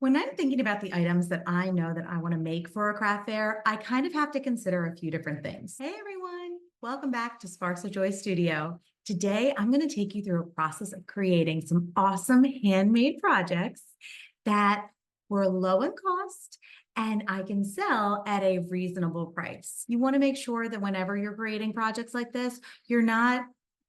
When I'm thinking about the items that I know that I want to make for a craft fair, I kind of have to consider a few different things. Hey everyone, welcome back to Sparks of Joy Studio. Today, I'm going to take you through a process of creating some awesome handmade projects that were low in cost and I can sell at a reasonable price. You want to make sure that whenever you're creating projects like this, you're not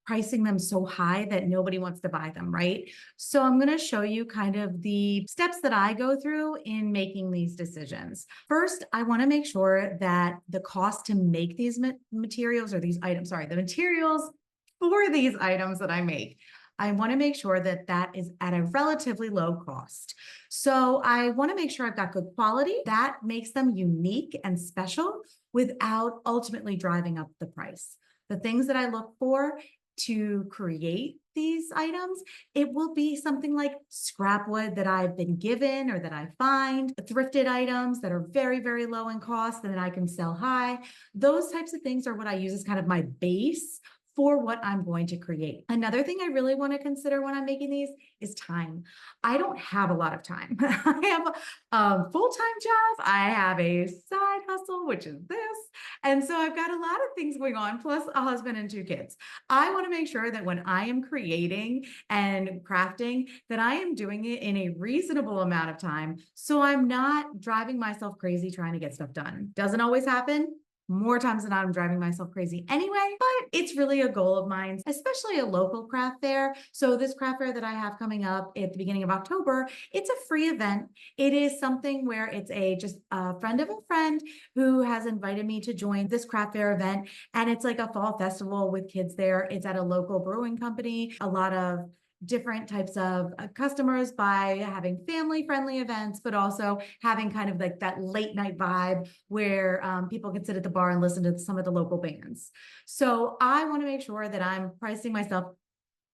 pricing them so high that nobody wants to buy them, right? So I'm going to show you kind of the steps that I go through in making these decisions. First, I want to make sure that the cost to make these materials or these items, sorry, the materials for these items that I make, I want to make sure that that is at a relatively low cost. So I want to make sure I've got good quality that makes them unique and special without ultimately driving up the price. The things that I look for to create these items, it will be something like scrap wood that I've been given or that I find, thrifted items that are very, very low in cost and that I can sell high. Those types of things are what I use as kind of my base for what I'm going to create. Another thing I really want to consider when I'm making these is time. I don't have a lot of time. I have a full-time job. I have a side hustle, which is this. And so I've got a lot of things going on, plus a husband and two kids. I want to make sure that when I am creating and crafting, that I am doing it in a reasonable amount of time. So I'm not driving myself crazy trying to get stuff done. Doesn't always happen. More times than not, I'm driving myself crazy anyway, but it's really a goal of mine, especially a local craft fair. So this craft fair that I have coming up at the beginning of October, it's a free event. It is something where it's just a friend of a friend who has invited me to join this craft fair event. And it's like a fall festival with kids there. It's at a local brewing company, a lot of different types of customers by having family friendly events, but also having kind of like that late night vibe where people can sit at the bar and listen to some of the local bands. So I want to make sure that I'm pricing myself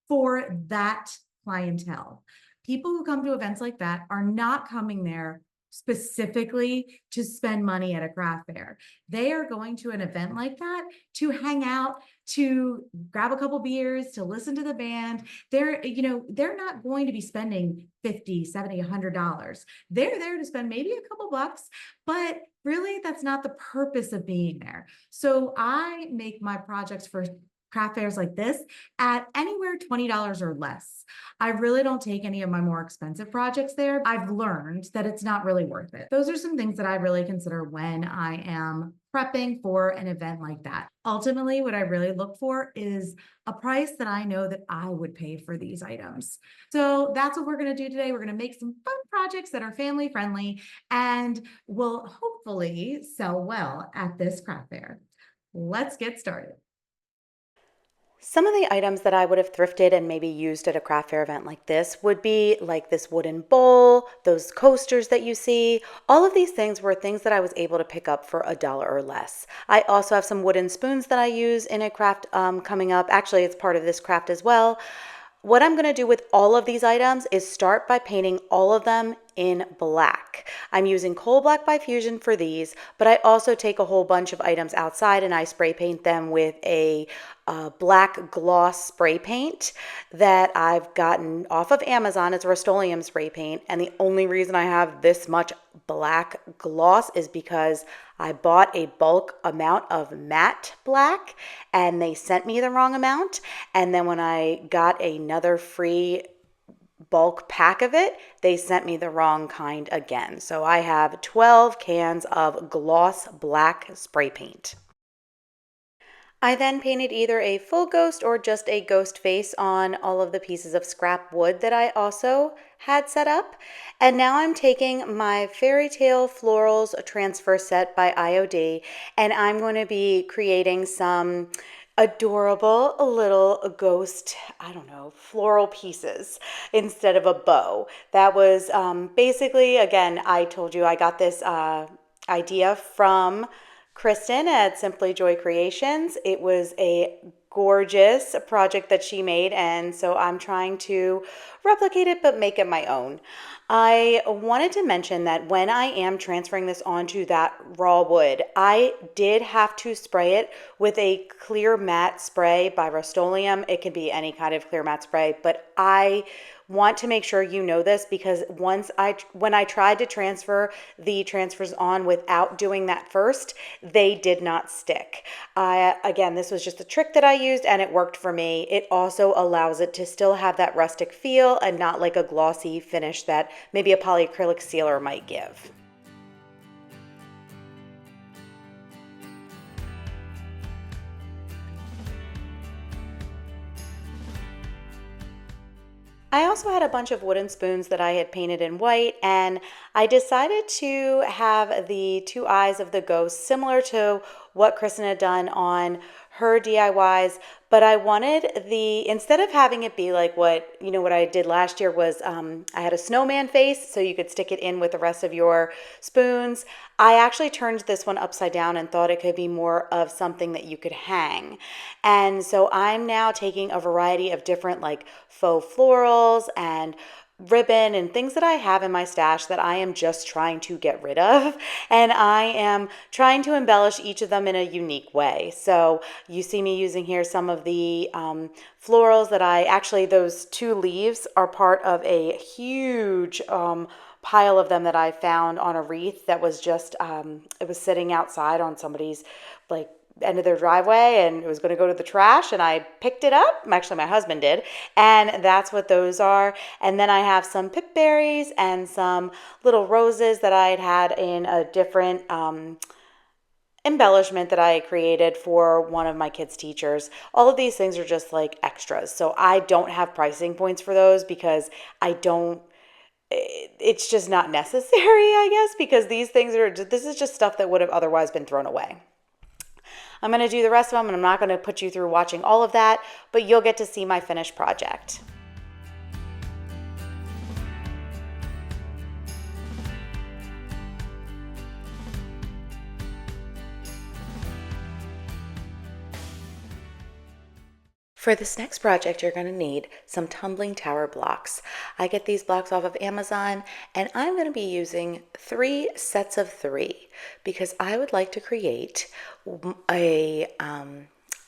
for that clientele. People who come to events like that are not coming there specifically to spend money at a craft fair. They are going to an event like that to hang out, to grab a couple beers, to listen to the band. They're not going to be spending 50, 70, $100. They're there to spend maybe a couple bucks, but really that's not the purpose of being there. So I make my projects for craft fairs like this at anywhere $20 or less. I really don't take any of my more expensive projects there. I've learned that it's not really worth it. Those are some things that I really consider when I am prepping for an event like that. Ultimately, what I really look for is a price that I know that I would pay for these items. So that's what we're going to do today. We're going to make some fun projects that are family friendly and will hopefully sell well at this craft fair. Let's get started. Some of the items that I would have thrifted and maybe used at a craft fair event like this would be like this wooden bowl, those coasters that you see. All of these things were things that I was able to pick up for $1 or less. I also have some wooden spoons that I use in a craft coming up. Actually, it's part of this craft as well. What I'm going to do with all of these items is start by painting all of them in black. I'm using Coal Black by Fusion for these, but I also take a whole bunch of items outside and I spray paint them with a black gloss spray paint that I've gotten off of Amazon. It's Rust-Oleum spray paint, and the only reason I have this much black gloss is because I bought a bulk amount of matte black and they sent me the wrong amount. And then when I got another free bulk pack of it, they sent me the wrong kind again. So I have 12 cans of gloss black spray paint. I then painted either a full ghost or just a ghost face on all of the pieces of scrap wood that I also had set up. And now I'm taking my Fairy Tale Florals transfer set by IOD and I'm going to be creating some adorable little ghost, I don't know, floral pieces instead of a bow. That was basically, again, I told you I got this idea from Kristen at Simply Joy Creations. It was a gorgeous project that she made, and so I'm trying to replicate it but make it my own. I wanted to mention that when I am transferring this onto that raw wood, I did have to spray it with a clear matte spray by Rust-Oleum. It can be any kind of clear matte spray, but I want to make sure you know this, because when I tried to transfer the transfers on without doing that first, they did not stick. Again, this was just a trick that I used and it worked for me. It also allows it to still have that rustic feel and not like a glossy finish that maybe a polyacrylic sealer might give. I also had a bunch of wooden spoons that I had painted in white, and I decided to have the two eyes of the ghost similar to what Kristen had done on her DIYs, but I wanted instead of having it be like what I did last year was I had a snowman face so you could stick it in with the rest of your spoons. I actually turned this one upside down and thought it could be more of something that you could hang. And so I'm now taking a variety of different like faux florals and ribbon and things that I have in my stash that I am just trying to get rid of, and I am trying to embellish each of them in a unique way. So you see me using here some of the florals that those two leaves are part of a huge pile of them that I found on a wreath that was just it was sitting outside on somebody's like end of their driveway, and it was going to go to the trash, and I picked it up. Actually, my husband did, and that's what those are. And then I have some pip berries and some little roses that I had in a different embellishment that I created for one of my kids' teachers. All of these things are just like extras, so I don't have pricing points for those because it's just not necessary, I guess, because this is just stuff that would have otherwise been thrown away. I'm going to do the rest of them, and I'm not going to put you through watching all of that, but you'll get to see my finished project. For this next project, you're going to need some tumbling tower blocks. I get these blocks off of Amazon, and I'm going to be using 3 sets of 3 because I would like to create a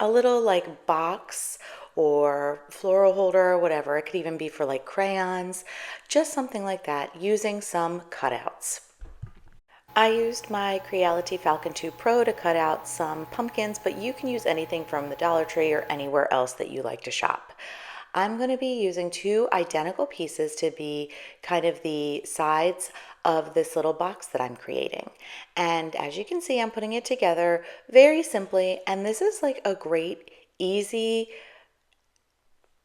little like box or floral holder or whatever. It could even be for like crayons, just something like that, using some cutouts. I used my Creality Falcon 2 Pro to cut out some pumpkins, but you can use anything from the Dollar Tree or anywhere else that you like to shop. I'm going to be using 2 identical pieces to be kind of the sides of this little box that I'm creating. And as you can see, I'm putting it together very simply, and this is like a great, easy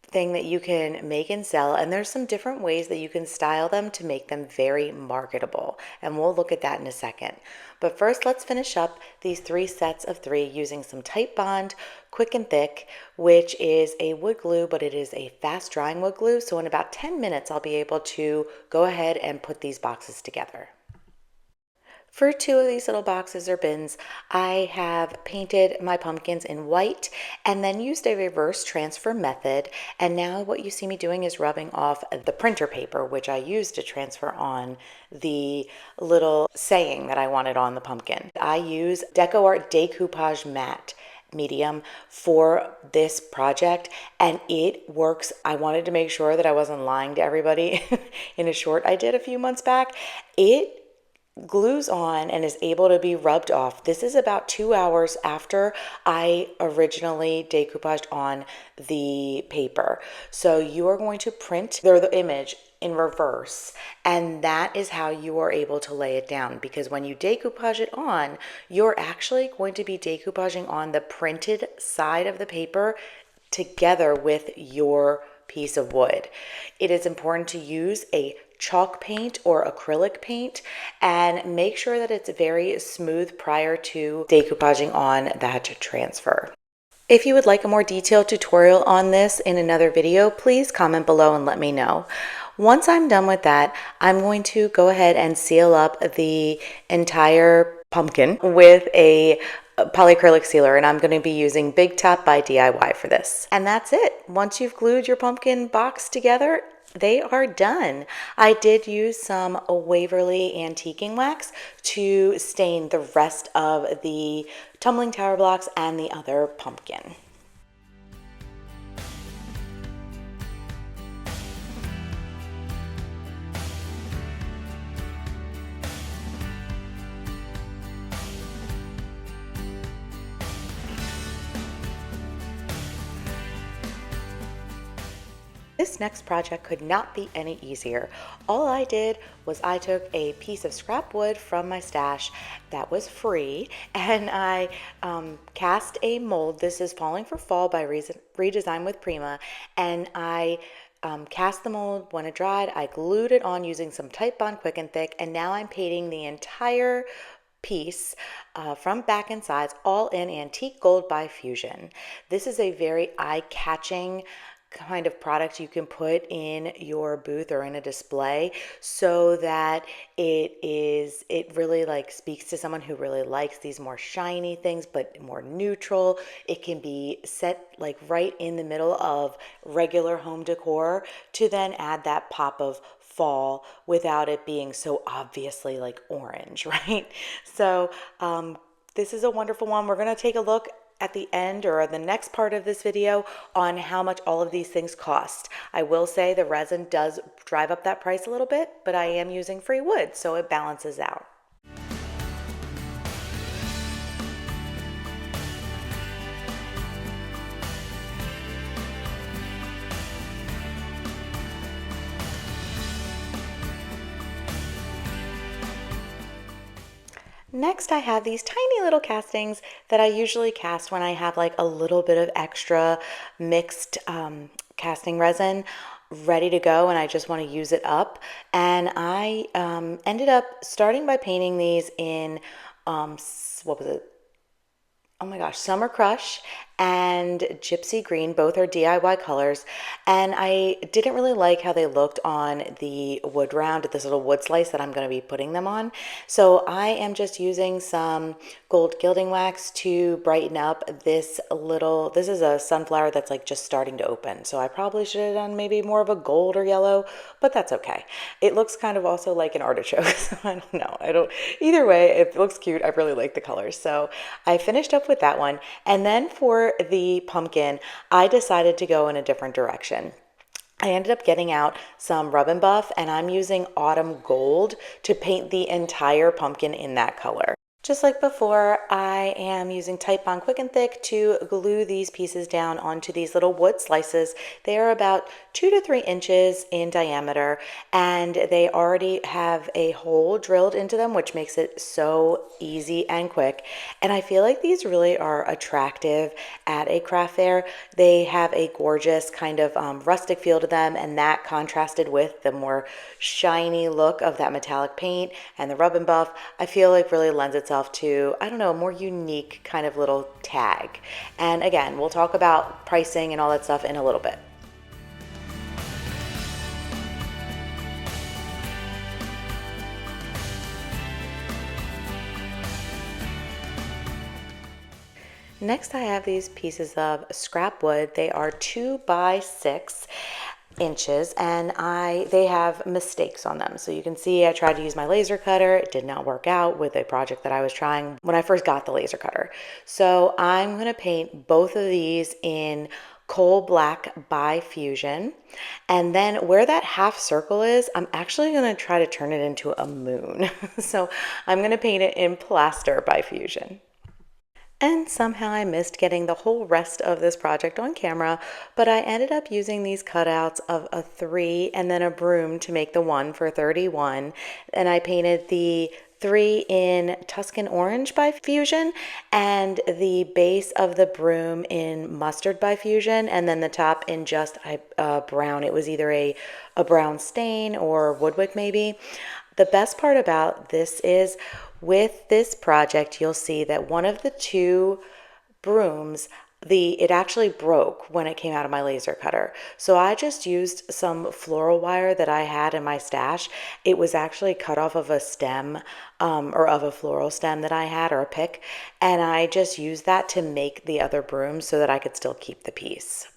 thing that you can make and sell, and there's some different ways that you can style them to make them very marketable, and we'll look at that in a second. But first, let's finish up these 3 sets of 3 using some Titebond Quick and Thick, which is a wood glue, but it is a fast drying wood glue, so in about 10 minutes I'll be able to go ahead and put these boxes together. For 2 of these little boxes or bins, I have painted my pumpkins in white and then used a reverse transfer method. And now what you see me doing is rubbing off the printer paper, which I used to transfer on the little saying that I wanted on the pumpkin. I use DecoArt Decoupage Matte medium for this project, and it works. I wanted to make sure that I wasn't lying to everybody in a short I did a few months back. It glues on and is able to be rubbed off. This is about 2 hours after I originally decoupaged on the paper. So you are going to print the image in reverse, and that is how you are able to lay it down, because when you decoupage it on, you're actually going to be decoupaging on the printed side of the paper together with your piece of wood. It is important to use a chalk paint or acrylic paint and make sure that it's very smooth prior to decoupaging on that transfer. If you would like a more detailed tutorial on this in another video, please comment below and let me know. Once I'm done with that, I'm going to go ahead and seal up the entire pumpkin with a polyacrylic sealer, and I'm going to be using Big Top by DIY for this. And that's it. Once you've glued your pumpkin box together, they are done. I did use some Waverly antiquing wax to stain the rest of the tumbling tower blocks and the other pumpkin. This next project could not be any easier. All I did was I took a piece of scrap wood from my stash that was free and I cast a mold. This is Falling for Fall by Redesign with Prima. And I cast the mold. When it dried, I glued it on using some Type Bond Quick and Thick. And now I'm painting the entire piece from back and sides, all in antique gold by Fusion. This is a very eye-catching kind of product you can put in your booth or in a display so that it really like speaks to someone who really likes these more shiny things but more neutral. It can be set like right in the middle of regular home decor to then add that pop of fall without it being so obviously like orange, right? So this is a wonderful one. We're going to take a look at the end or the next part of this video on how much all of these things cost. I will say the resin does drive up that price a little bit, but I am using free wood, so it balances out. Next, I have these tiny little castings that I usually cast when I have like a little bit of extra mixed casting resin ready to go and I just want to use it up. And I ended up starting by painting these in, what was it? Oh my gosh, Summer Crush and Gypsy Green, both are DIY colors. And I didn't really like how they looked on the wood round, this little wood slice that I'm going to be putting them on. So I am just using some gold gilding wax to brighten up this is a sunflower that's like just starting to open. So I probably should have done maybe more of a gold or yellow, but that's okay. It looks kind of also like an artichoke. So I don't know. Either way, it looks cute. I really like the colors. So I finished up with that one. And then for the pumpkin, I decided to go in a different direction. I ended up getting out some Rub and Buff and I'm using Autumn Gold to paint the entire pumpkin in that color. Just like before, I am using Type Bond Quick and Thick to glue these pieces down onto these little wood slices. They are about 2 to 3 inches in diameter and they already have a hole drilled into them, which makes it so easy and quick. And I feel like these really are attractive at a craft fair. They have a gorgeous kind of rustic feel to them, and that contrasted with the more shiny look of that metallic paint and the Rub and Buff, I feel like really lends itself to, I don't know, a more unique kind of little tag. And again, we'll talk about pricing and all that stuff in a little bit. Next, I have these pieces of scrap wood. They are 2 by 6 inches and they have mistakes on them. So you can see I tried to use my laser cutter. It did not work out with a project that I was trying when I first got the laser cutter. So I'm going to paint both of these in Coal Black by Fusion. And then where that half circle is, I'm actually going to try to turn it into a moon. So I'm going to paint it in Plaster by Fusion. And somehow I missed getting the whole rest of this project on camera, but I ended up using these cutouts of a 3 and then a broom to make the 1 for 31. And I painted the 3 in Tuscan Orange by Fusion and the base of the broom in Mustard by Fusion, and then the top in just brown. It was either a brown stain or Woodwick maybe. The best part about this is with this project, you'll see that one of the 2 brooms, it actually broke when it came out of my laser cutter. So I just used some floral wire that I had in my stash. It was actually cut off of a stem or of a floral stem that I had or a pick. And I just used that to make the other broom so that I could still keep the piece.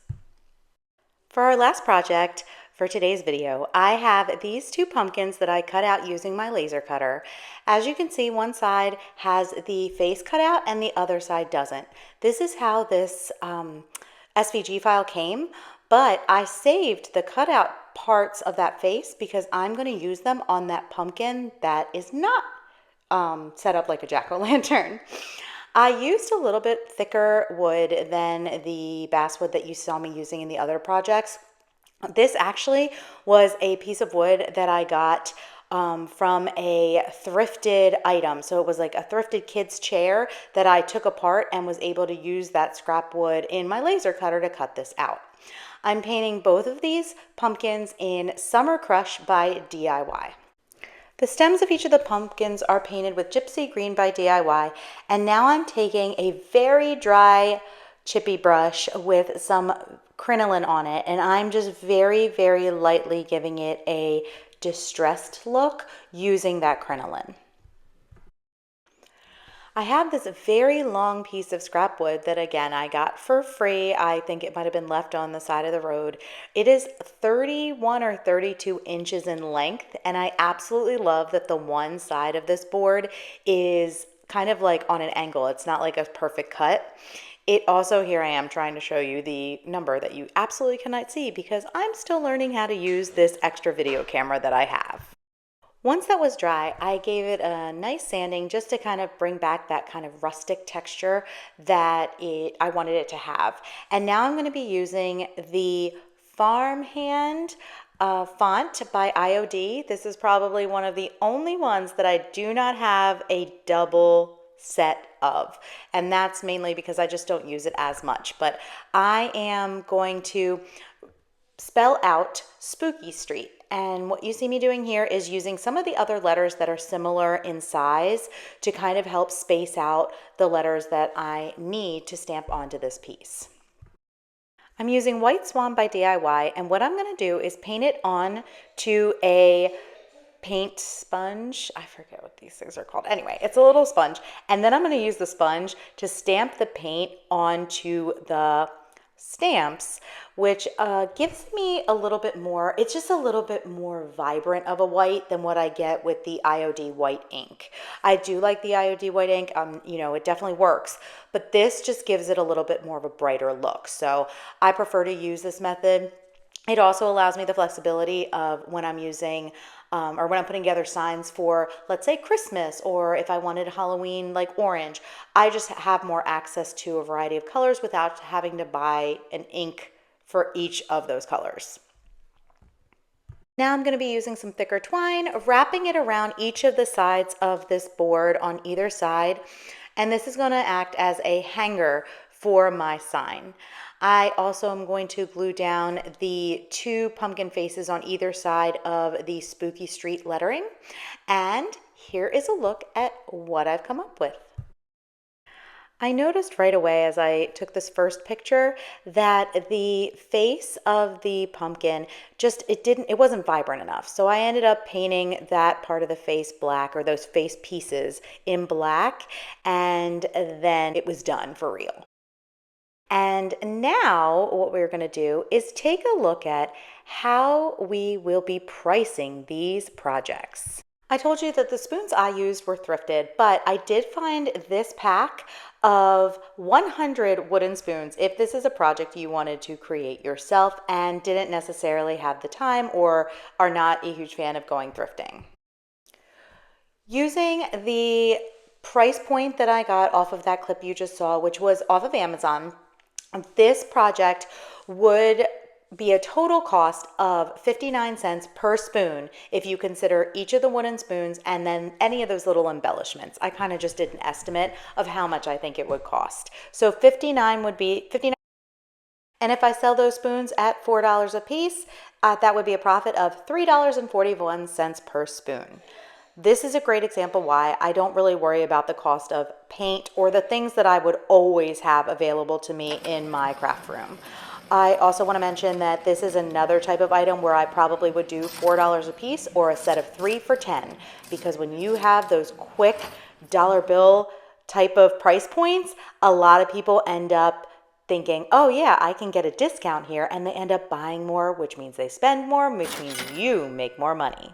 For our last project, for today's video, I have these 2 pumpkins that I cut out using my laser cutter. As you can see, one side has the face cut out and the other side doesn't. This is how this SVG file came, but I saved the cutout parts of that face because I'm going to use them on that pumpkin that is not set up like a jack-o'-lantern. I used a little bit thicker wood than the basswood that you saw me using in the other projects. This actually was a piece of wood that I got from a thrifted item. So it was like a thrifted kid's chair that I took apart and was able to use that scrap wood in my laser cutter to cut this out. I'm painting both of these pumpkins in Summer Crush by DIY. The stems of each of the pumpkins are painted with Gypsy Green by DIY, and now I'm taking a very dry chippy brush with some crinoline on it, and I'm just very, very lightly giving it a distressed look using that crinoline. I have this very long piece of scrap wood that, again, I got for free. I think it might have been left on the side of the road. It is 31 or 32 inches in length, and I absolutely love that the one side of this board is kind of like on an angle. It's not like a perfect cut. It also, here I am trying to show you the number that you absolutely cannot see because I'm still learning how to use this extra video camera that I have. Once that was dry, I gave it a nice sanding just to kind of bring back that kind of rustic texture that I wanted it to have. And now I'm going to be using the Farmhand font by IOD. This is probably one of the only ones that I do not have a double set of, and that's mainly because I just don't use it as much. But I am going to spell out Spooky Street. And what you see me doing here is using some of the other letters that are similar in size to kind of help space out the letters that I need to stamp onto this piece. I'm using White Swan by DIY, and what I'm going to do is paint it on to a paint sponge. I forget what these things are called. Anyway, it's a little sponge, and then I'm going to use the sponge to stamp the paint onto the stamps, which gives me a little bit more, it's just a little bit more vibrant of a white than what I get with the IOD white ink. I do like the IOD white ink, it definitely works, but this just gives it a little bit more of a brighter look. So I prefer to use this method. It also allows me the flexibility of when I'm using or when I'm putting together signs for, let's say, Christmas, or if I wanted Halloween like orange, I just have more access to a variety of colors without having to buy an ink for each of those colors. Now I'm going to be using some thicker twine, wrapping it around each of the sides of this board on either side, and this is going to act as a hanger for my sign. I also am going to glue down the two pumpkin faces on either side of the Spooky Street lettering. And here is a look at what I've come up with. I noticed right away as I took this first picture that the face of the pumpkin it wasn't vibrant enough. So I ended up painting that part of the face black, or those face pieces in black, and then it was done for real. And now what we're going to do is take a look at how we will be pricing these projects. I told you that the spoons I used were thrifted, but I did find this pack of 100 wooden spoons if this is a project you wanted to create yourself and didn't necessarily have the time or are not a huge fan of going thrifting. Using the price point that I got off of that clip you just saw, which was off of Amazon, this project would be a total cost of 59 cents per spoon if you consider each of the wooden spoons and then any of those little embellishments. I kind of just did an estimate of how much I think it would cost. So 59 would be 59. And if I sell those spoons at $4 a piece, that would be a profit of $3.41 per spoon. This is a great example why I don't really worry about the cost of paint or the things that I would always have available to me in my craft room. I also want to mention that this is another type of item where I probably would do $4 a piece or a set of 3 for $10, because when you have those quick dollar bill type of price points, a lot of people end up thinking, oh yeah, I can get a discount here, and they end up buying more, which means they spend more, which means you make more money.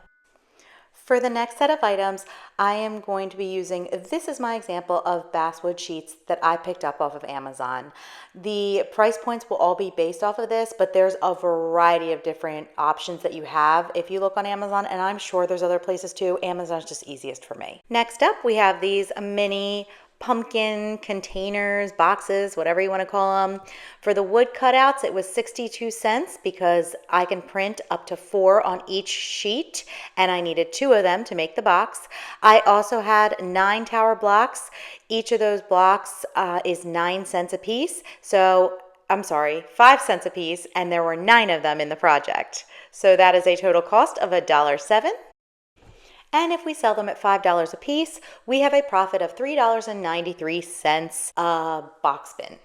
For the next set of items, I am going to be using, this is my example of basswood sheets that I picked up off of Amazon. The price points will all be based off of this, but there's a variety of different options that you have if you look on Amazon, and I'm sure there's other places too. Amazon's just easiest for me. Next up, we have these mini pumpkin containers, boxes, whatever you want to call them. For the wood cutouts, it was 62 cents because I can print up to 4 on each sheet, and I needed 2 of them to make the box. I also had 9 tower blocks. Each of those blocks is 9 cents a piece. So I'm sorry, 5 cents a piece, and there were 9 of them in the project. So that is a total cost of $1.07. And if we sell them at $5 a piece, we have a profit of $3.93 a box bin,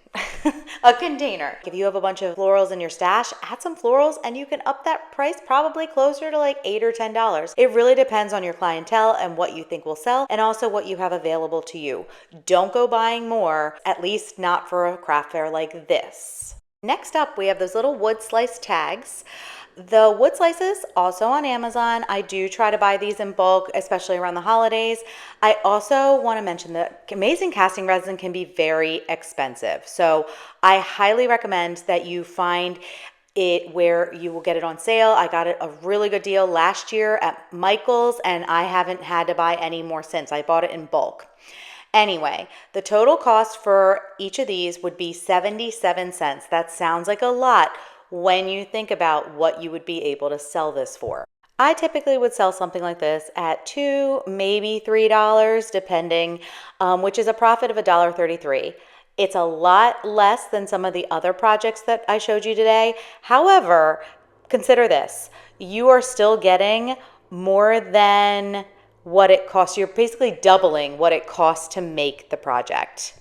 a container. If you have a bunch of florals in your stash, add some florals and you can up that price probably closer to like $8 or $10. It really depends on your clientele and what you think will sell and also what you have available to you. Don't go buying more, at least not for a craft fair like this. Next up, we have those little wood slice tags. The wood slices, also on Amazon. I do try to buy these in bulk, especially around the holidays. I also want to mention that amazing casting resin can be very expensive. So I highly recommend that you find it where you will get it on sale. I got it a really good deal last year at Michael's, and I haven't had to buy any more since. I bought it in bulk. Anyway, the total cost for each of these would be 77 cents. That sounds like a lot when you think about what you would be able to sell this for. I typically would sell something like this at $2, maybe $3, depending, which is a profit of $1.33. It's a lot less than some of the other projects that I showed you today. However, consider this. You are still getting more than what it costs. You're basically doubling what it costs to make the project.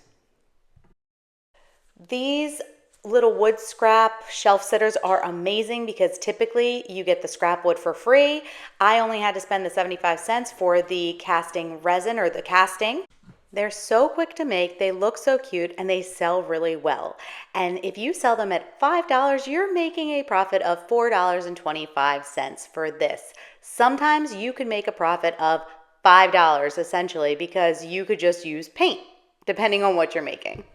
These little wood scrap shelf sitters are amazing because typically you get the scrap wood for free. I only had to spend the 75 cents for the casting resin or the casting. They're so quick to make, they look so cute, and they sell really well. And if you sell them at $5, you're making a profit of $4.25 for this. Sometimes you could make a profit of $5 essentially because you could just use paint, depending on what you're making.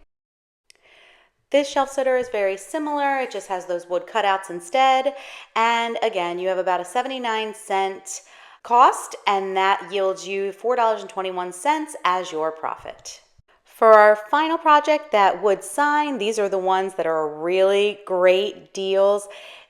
This shelf sitter is very similar. It just has those wood cutouts instead. And again, you have about a 79-cent cost, and that yields you $4.21 as your profit. For our final project, that wood sign, these are the ones that are really great deals.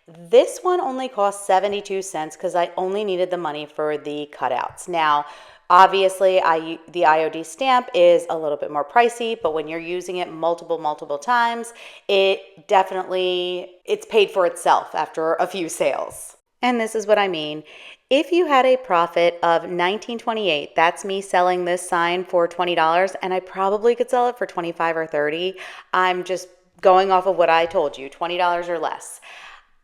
This one only cost 72 cents because I only needed the money for the cutouts. Now, obviously, the IOD stamp is a little bit more pricey, but when you're using it multiple times, it's paid for itself after a few sales. And this is what I mean. If you had a profit of $19.28, that's me selling this sign for $20, and I probably could sell it for $25 or $30. I'm just going off of what I told you, $20 or less.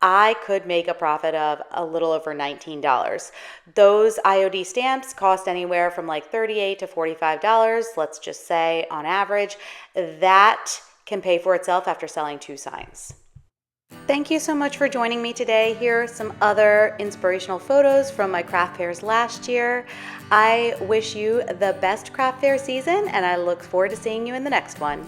I could make a profit of a little over $19. Those IOD stamps cost anywhere from like $38 to $45, let's just say on average. That can pay for itself after selling 2 signs. Thank you so much for joining me today. Here are some other inspirational photos from my craft fairs last year. I wish you the best craft fair season, and I look forward to seeing you in the next one.